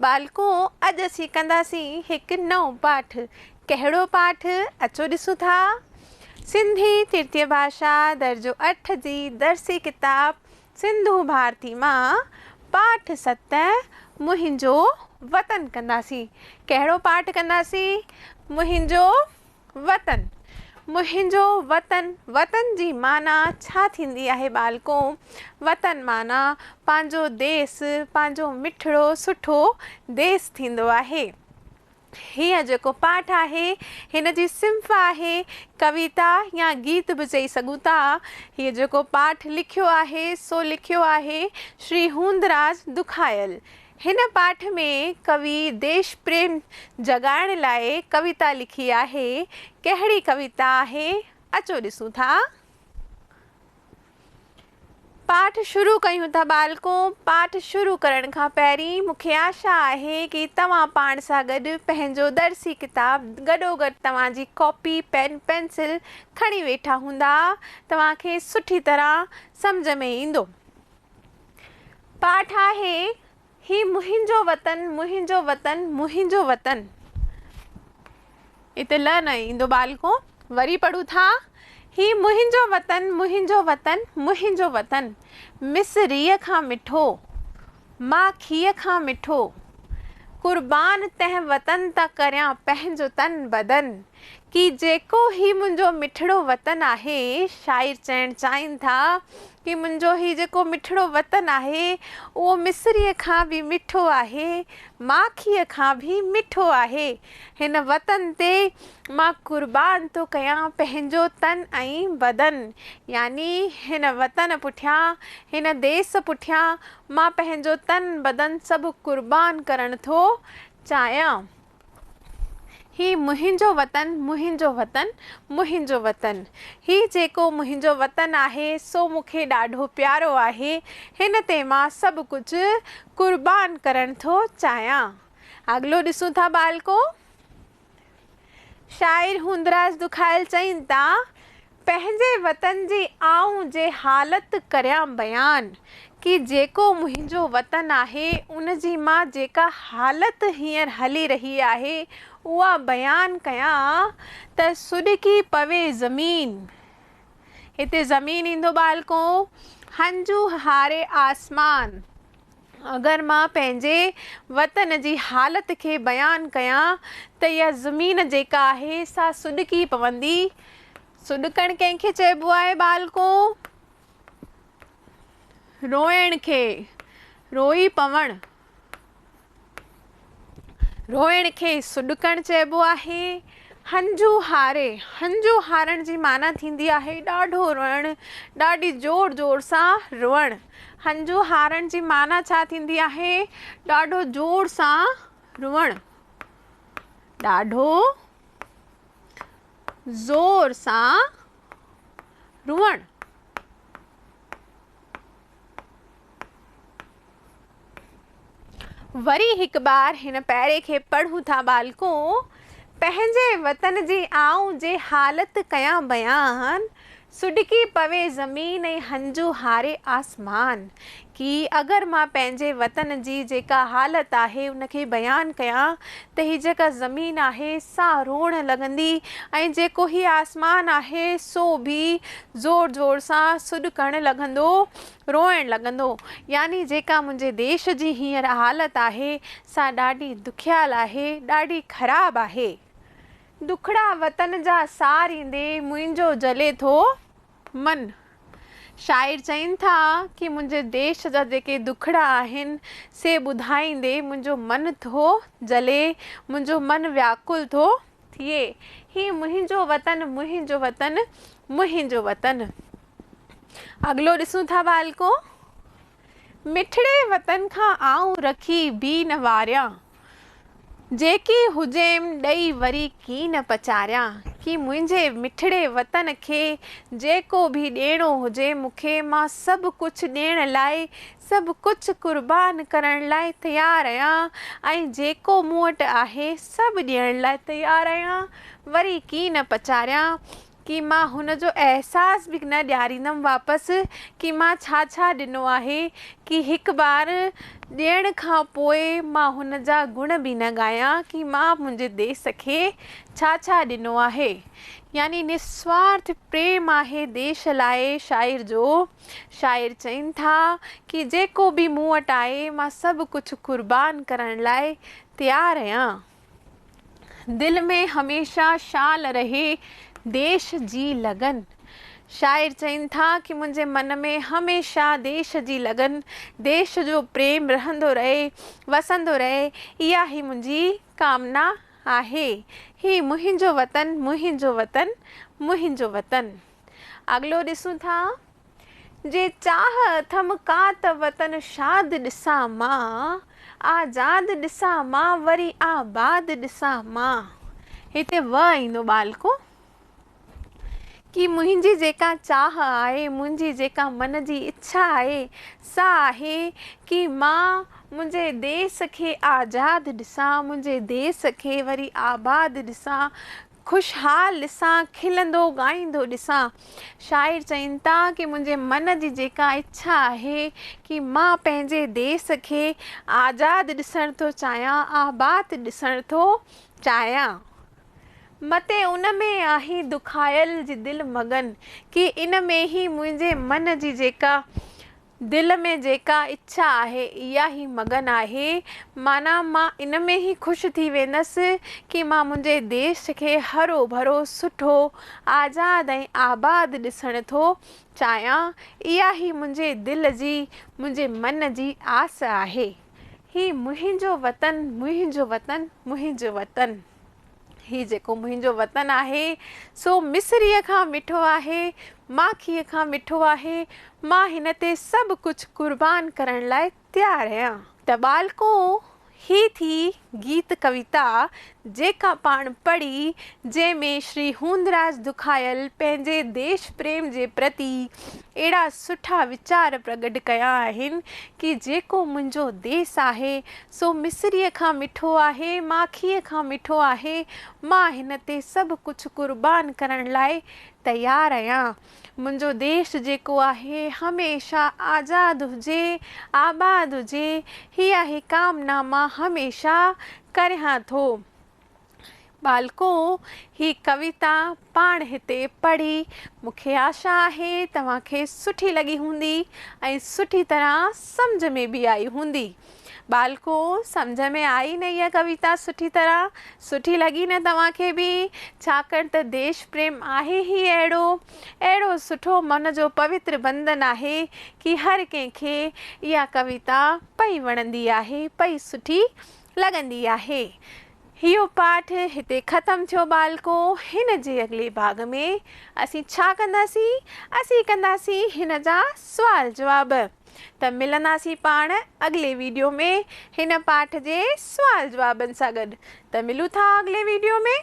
बालको अॼु असीं कंदासीं हिकु नओं पाठ। कहिड़ो पाठ अचो ॾिसूं था। सिंधी तृतीय भाषा दर्जो 8 जी दर्सी किताब सिंधु भारती मां पाठ 7 मुहिंजो वतन कंदासीं। कहिड़ो पाठ कंदासीं? मुहिंजो वतन। मुहिंजो वतन, वतन जी माना छा थींदी आहे बालको? वतन माना पंहिंजो देश, पंहिंजो मिठड़ो सुठो देश थींदो आहे। हीअ जेको पाठ आहे हिन जी सिंफ़ आहे, कविता या गीत बि चई सघूं था। हीअ जेको पाठ लिखियो आहे सो लिखियो आहे श्री हूंदराज दुखायल। हिन पाठ में कवि देश प्रेम जगाइण लाइ कविता लिखी आहे। कहिड़ी कविता आहे अचो ॾिसूं था। पाठ शुरू कयूं था बालको। पाठ शुरू करण खां पहिरीं मूंखे आशा आहे कि तव्हां पाण सां गॾु पंहिंजो दर्सी किताब गॾोगॾु तव्हांजी कॉपी पेन पेंसिल खणी वेठा हूंदा। तव्हांखे सुठी तरह सम्झ में ईंदो। पाठ आहे ही मुहिंजो वतन, मुहिंजो वतन, मुहिंजो वतन। इते ल न ईंदो बालको। वरी पढ़ूं था। ही मुहिंजो वतन, मुहिंजो वतन, मुहिंजो वतन। मिसरीअ खां मिठो, माखीअ खां मिठो। कुर्बान तंहिं वतन तां करियां पंहिंजो तन बदन। कि जेको ही मुंहिंजो मिठड़ो वतन आहे, शाइर चवणु चाहिनि था कि मुंहिंजो ही जेको मिठड़ो वतन आहे उहो मिसरीअ खां बि मिठो आहे, माखीअ खां बि मिठो आहे। हिन वतन ते मां कुर्बान थो कयां पंहिंजो तन ऐं बदन। यानी हिन वतन पुठियां, हिन देश पुठियां मां पंहिंजो तन बदन सभु कुर्बान करण थो चाहियां। ही मुहिंजो वतन, मुहिंजो वतन, मुहिंजो वतन। ही जेको मुहिंजो वतन आहे सो मूंखे ॾाढो प्यारो आहे। हिन ते मां सभु कुझु कुर्बान करण थो चाहियां। अॻिलो ॾिसूं था बालको। शाइर हूंदराज दुखायल चवनि था, पंहिंजे वतन जी आऊं जे हालत करियां बयान। कि जेको मुहिंजो वतन आहे उन जी मां जेका हालत हींअर हली रही आहे उहा बयान कयां त सुॾकी पवे ज़मीन। हिते ज़मीन ईंदो बालको। हंजू हारे आसमान। अगरि मां पंहिंजे वतन जी हालत खे बयानु कयां त इहा ज़मीन जेका आहे सा सुॾकी पवंदी। सुॾकणु कंहिंखे चइबो आहे बालको? रोइण खे, रोई पवणु। रोइण खे सुॾकणु चइबो आहे। हंजू हारे, हंजू हारण जी माना थींदी आहे ॾाढो रोइणु, ॾाढी ज़ोर ज़ोर सां रोइणु। हंजू हारण जी माना छा थींदी आहे? ॾाढो ज़ोर सां रोइणु, ॾाढो ज़ोर सां रोइणु। वरी हिकु बार हिन पैरे खे पढ़ूं था बालको। पंहिंजे वतन जी आऊं जे हालत कयां बयान, सुॾकी पवे ज़मीन ऐं हंजू हारे आसमान। कि अगरि मां पंहिंजे वतन जी जेका हालत आहे उनखे बयानु कयां त ही जेका ज़मीन आहे सा रोअणु लॻंदी ऐं जेको ही आसमान आहे सो बि ज़ोर ज़ोर सां सुॾकणु लॻंदो, रोइणु लॻंदो। यानी जेका मुंहिंजे देश जी हींअर हालत आहे सा ॾाढी दुखियाल आहे, ॾाढी ख़राबु आहे। दुखड़ा वतन जा सार ईंदे मुंहिंजो जले थो मन। शाइर चवनि था कि मुंहिंजे देश जा जेके दुखड़ा आहिनि से ॿुधाईंदे मुंहिंजो मन थो जले, मुंहिंजो मन व्याकुल थो थिए। ही मुहिंजो वतन, मुहिंजो वतन, मुहिंजो वतन। अॻिलो ॾिसूं था बालको। मिठड़े वतन खां आऊं रखी बि न वारियां। जेकी हुजेम ॾेई वरी की न पचारियां। कि मुंहिंजे मिठड़े वतन खे जेको बि ॾियणो हुजे मूंखे, मां सभु कुझु ॾियण लाइ, सभु कुझु कुर्बान करण लाइ तयारु आहियां ऐं जेको मूं वटि आहे सभु ॾियण लाइ तयारु आहियां। वरी की न पचारियां। कि मां हुन जो अहसासु बि न ॾियारींदमि वापसि कि मां छा छा ॾिनो आहे, कि हिकु बार ॾियण खां पोइ मां हुन जा गुण बि न ॻायां कि मां मुंहिंजे देश खे छा छा ॾिनो आहे। यानी निस्वार्थ प्रेम आहे देश लाइ शाइर जो। शाइर चवनि था कि जेको बि मूं वटि आहे मां सभु कुझु क़ुर्बान करण लाइ तयारु आहियां। दिलि में हमेशह शाल रहे देश जी लगन। शाइर चवनि था कि मुंहिंजे मन में हमेशह देश जी लगन, देश जो प्रेम रहंदो रहे, वसंदो रहे, इहा ई मुंहिंजी कामना आहे। ही मुंहिंजो वतन, मुंहिंजो वतन, मुंहिंजो वतन। अॻिलो ॾिसूं था, जे चाह अथमि का त वतन शाद ॾिसां मां, आज़ाद ॾिसां मां वरी आबाद ॾिसां मां। हिते ईंदो बालको कि मुंहिंजी जेका चाह आहे, मुंहिंजी जेका मन जी इच्छा आहे, सा आहे कि मां मुंहिंजे देश खे आज़ादु ॾिसां, मुंहिंजे देश खे वरी आबादु ॾिसां, ख़ुशहाल ॾिसां, खिलंदो ॻाईंदो ॾिसां। शाइर चवनि था कि मुंहिंजे मन जी जेका इच्छा आहे कि मां पंहिंजे देश खे आज़ादु ॾिसण थो चाहियां, आबादु ॾिसण थो चाहियां। मते उन में आहे दुखायल जी दिलि मगन, कि इन में ई मुंहिंजे मन जी जेका दिलि में जेका इच्छा आहे इहा ई मगन आहे। माना मां इन में ई ख़ुशि थी वेंदसि कि मां मुंहिंजे देश खे हरो भरो सुठो आज़ादु ऐं आबादु ॾिसण थो चाहियां। इहा ई मुंहिंजे दिलि जी, मुंहिंजे मन जी आस आहे। ही मुंहिंजो वतन, मुंहिंजो वतन, मुंहिंजो वतन। ही जेको मुंहिंजो वतन आहे सो मिस्रीअ खां मिठो आहे, माखीअ खां मिठो आहे। मां हिन ते सभु कुझु क़ुर्बान करण लाइ तयारु आहियां। त बालको, ही थी गीत कविता जेका पाण पढ़ी, जंहिंमें श्री हूंदराज दुखायल पंहिंजे देश प्रेम जे प्रति अहिड़ा सुठा वीचार प्रगट कया आहिनि कि जेको मुंहिंजो देश आहे सो मिस्रीअ खां मिठो आहे, माखीअ खां मिठो आहे। मां हिन ते सभु कुझु क़ुर्बान करण लाइ तयारु आहियां। मुंहिंजो देश जेको आहे हमेशह आज़ादु हुजे, आबादु हुजे, हीअ ई कामना मां हमेशह करियां थो। बालको, ही कविता पाण हिते पढ़ी मूंखे आशा आहे तव्हांखे सुठी लॻी हूंदी ऐं सुठी तरह सम्झ में बि आई हूंदी। बालको, सम्झ में आई न इहा कविता सुठी तरह? सुठी लॻी न तव्हांखे बि? छाकाणि त देश प्रेम आहे ई अहिड़ो सुठो मन जो पवित्र बंधन आहे कि हर कंहिंखे इहा कविता पई वणंदी आहे, पई सुठी लॻंदी आहे। इहो पाठ हिते ख़तमु थियो बालको। हिन जे अॻिले भाग में असीं छा कंदासीं? असीं कंदासीं हिन जा सुवाल जवाब। त मिलंदासीं पाण अॻिले वीडियो में हिन पाठ जे सुवाल जवाबनि सां गॾु। त मिलूं था अॻिले वीडियो में।